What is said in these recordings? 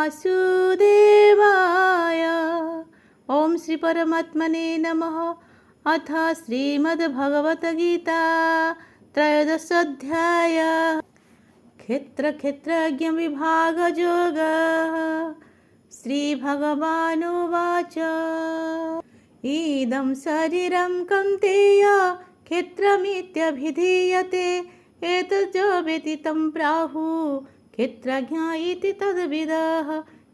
वासुदेवाय। ओम श्री परमात्मने नमः। अथ श्रीमद्भगवद्गीता त्रयोदश अध्याय क्षेत्रज्ञ विभागयोगः। श्रीभगवानुवाच इदं शरीरं कौन्तेय क्षेत्रमित्यभिधीयते एतद्यो वेति तं प्राहुः क्षेत्रज्ञ इति तद्विदः।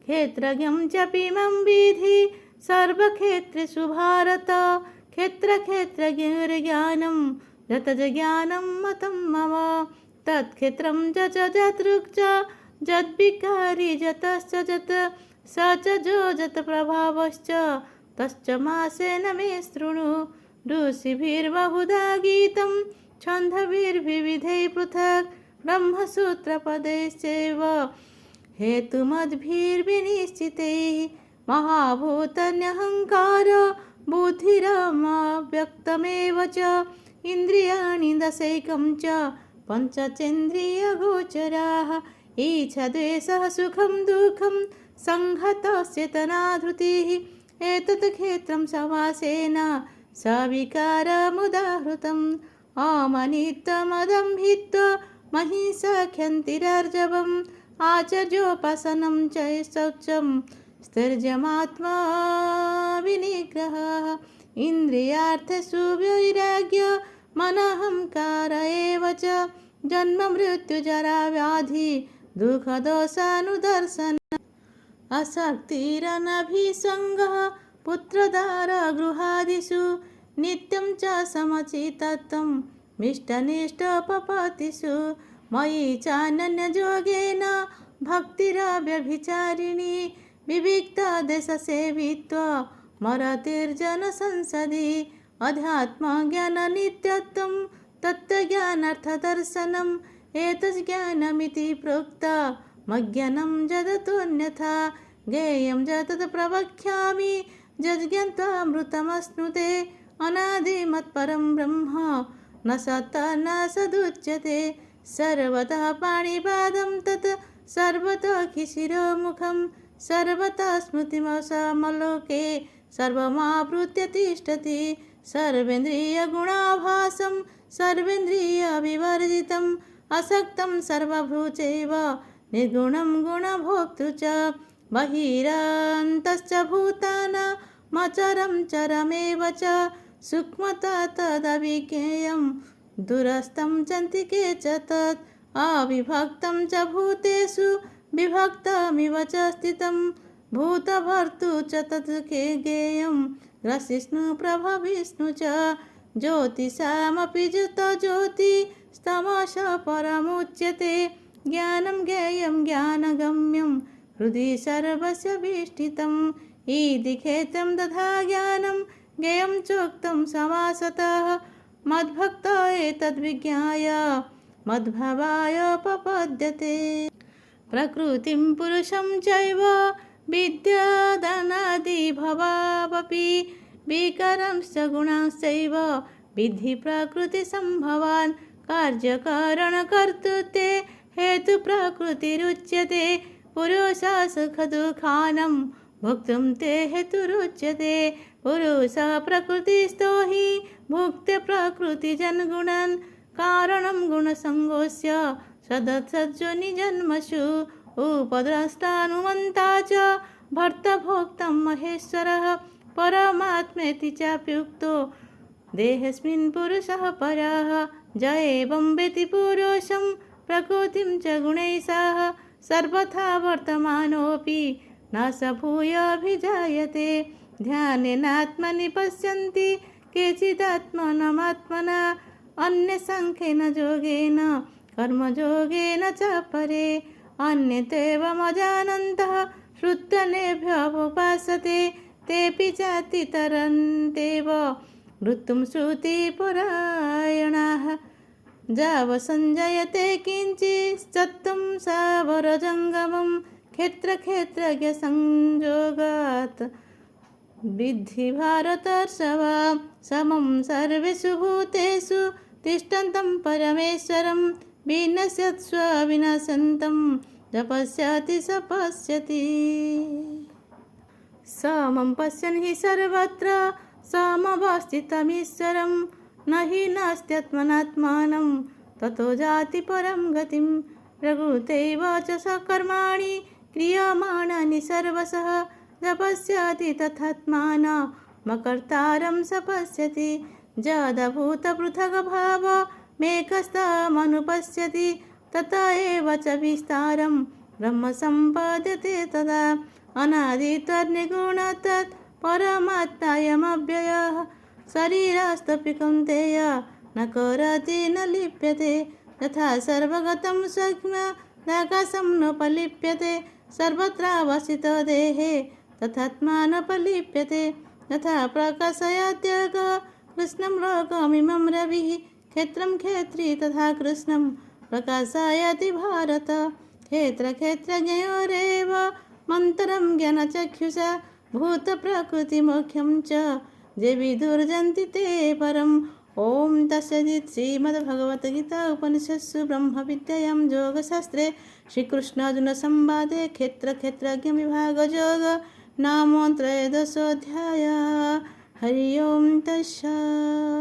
क्षेत्रज्ञं चापि मम विद्धि सर्वक्षेत्रेषु भारत। क्षेत्रज्ञज्ञानं यतज्ज्ञानं मतं मम तत्क्षेत्रं च जदृक् च जद्विकारी जतश्च जत स च जो जतप्रभावश्च तश्च मासेन मे शृणु। ऋषिभिर्बहुधा गीतं छन्दोभिर्विविधैः पृथक् ब्रह्मसूत्रपदैश्चैव हेतुमद्भिर्विनिश्चितैः। महाभूतान्यहङ्कार बुद्धिरव्यक्तमेव च इन्द्रियाणि दशैकं च पञ्चचेन्द्रियगोचराः। इच्छा द्वेषः सुखं दुःखं संहतश्चेतना धृतिः एतत् क्षेत्रं समासेन सविकारमुदाहृतम्। अमनित्वमदम्भित्वा महिंसा क्षन्तिरार्जवम् आचार्योपासनं च शौचं स्थैर्यमात्मा विनिग्रहः। इन्द्रियार्थेषु वैराग्य मनहङ्कार एव च जन्म मृत्यु जरा व्याधि दुःखदोषानुदर्शन आसक्तिरनभिसङ्गः पुत्रदार गृहादिषु नित्यं च समचित्तत्वं मिष्टनिष्टोपपत्तिषु मयि चानन्ययोगेन भक्तिरव्यभिचारिणी विविक्तदेशसेवित्वा मरतिर्जनसंसदि अध्यात्मज्ञाननित्यत्वं तत्त्वज्ञानार्थदर्शनम् एतज्ज्ञानमिति प्रोक्ता मज्ञानं जदतोऽन्यथा ज्ञेयं जतत् प्रवक्ष्यामि यज्ज्ञात्वामृतमश्नुते अनादिमत्परं ब्रह्म न सत्ता न सदुच्यते। सर्वतः पाणिपादं तत् सर्वतः शिशिरोमुखं सर्वतः स्मृतिमसमलोके सर्वमावृत्य तिष्ठति। सर्वेन्द्रियगुणाभासं सर्वेन्द्रियविवर्जितम् असक्तं सर्वभूचैव निर्गुणं गुणभोक्तृ च बहिरन्तश्च भूतानामचरं चरमेव च सूक्ष्मता तदविज्ञेयं दूरस्थं चान्तिके च तत् अविभक्तं च भूतेषु विभक्तमिव च स्थितं भूतभर्तृ च तत् ज्ञेयं ग्रसिष्णु प्रभविष्णु च ज्योतिषामपि ज्योतिस्तमसः परमुच्यते। ज्ञानं ज्ञेयं ज्ञानगम्यं हृदि सर्वस्य विष्ठितम् इति क्षेत्रं तथा ज्ञानं ज्ञेयं चोक्तं समासतः मद्भक्त एतद्विज्ञाय मद्भावाय उपपद्यते। प्रकृतिं पुरुषं चैव विद्यादनादिभवावपि विकारांश्च गुणांश्चैव विद्धि प्रकृतिसम्भवान् कार्यकारणकर्तृत्वे हेतुप्रकृतिरुच्यते। पुरुषः सुखदुःखानां भोक्तुं ते हेतुरुच्यते। पुरुषः प्रकृतिस्थो हि भुक्ते प्रकृतिजन्गुणान् कारणं गुणसङ्गोऽस्य सदसज्जनिजन्मसु उपद्रष्टानुमन्ता च भर्ता भोक्ता महेश्वरः परमात्मेति चाप्युक्तो देहेऽस्मिन् पुरुषः परः। ज एवं वेति पुरुषं प्रकृतिं च गुणैः सह सर्वथा वर्तमानोऽपि न स भूयाभिजायते। ध्यानेनात्मनि पश्यन्ति केचिदात्मनमात्मना अन्ये सांख्येन योगेन कर्मयोगेन च परे अन्ये त्वेवमजानन्तः श्रुत्यनेभ्योपासते तेऽपि चातितरन्त्येव मृत्युं श्रुतिपरायणाः। जावसञ्जयते किञ्चित्सत्त्वं सावरजङ्गमं क्षेत्रज्ञसंयोगात् विद्धि भारतर्षभ समं सर्वेषु भूतेषु तिष्ठन्तं परमेश्वरं विनश्यत्स्व विनशन्तं जपस्यति स पश्यति। समं पश्यन् हि सर्वत्र समवस्थितमीश्वरं न हि नास्त्यात्मनात्मानं ततो जाति परं गतिं। प्रकृतैव च सकर्माणि क्रियमाणानि सर्वशः जपस्यति तथात्मानमकर्तारं स पश्यति। जडभूतपृथग्भावमेकस्तमनुपश्यति तत एव च विस्तारं ब्रह्म सम्पद्यते तदा। अनादित्वनिर्गुणत्वात् परमात्मायमव्ययः शरीरस्थपि कौन्तेय न करोति न लिप्यते। यथा सर्वगतं सूक्ष्मदाकाशं नोपलिप्यते सर्वत्रावस्थितो देहे तथात्मा नोपलिप्यते। यथा प्रकाशयत्येकः कृष्णं लोकमिमं रविः क्षेत्रं क्षेत्री तथा कृष्णं प्रकाशयति भारत। क्षेत्रक्षेत्रज्ञयोरेव मन्तरं ज्ञानचक्षुषा भूतप्रकृतिमोक्षं च ये विदुर्जन्ति ते परम्। ॐ तत्सदित्। श्रीमद्भगवद्गीता उपनिषत्सु ब्रह्मविद्यायां योगशास्त्रे श्रीकृष्णार्जुनसंवादे क्षेत्रक्षेत्रज्ञविभागयोगो नाम त्रयोदशोऽध्यायः। हरि ओं तत्सत्।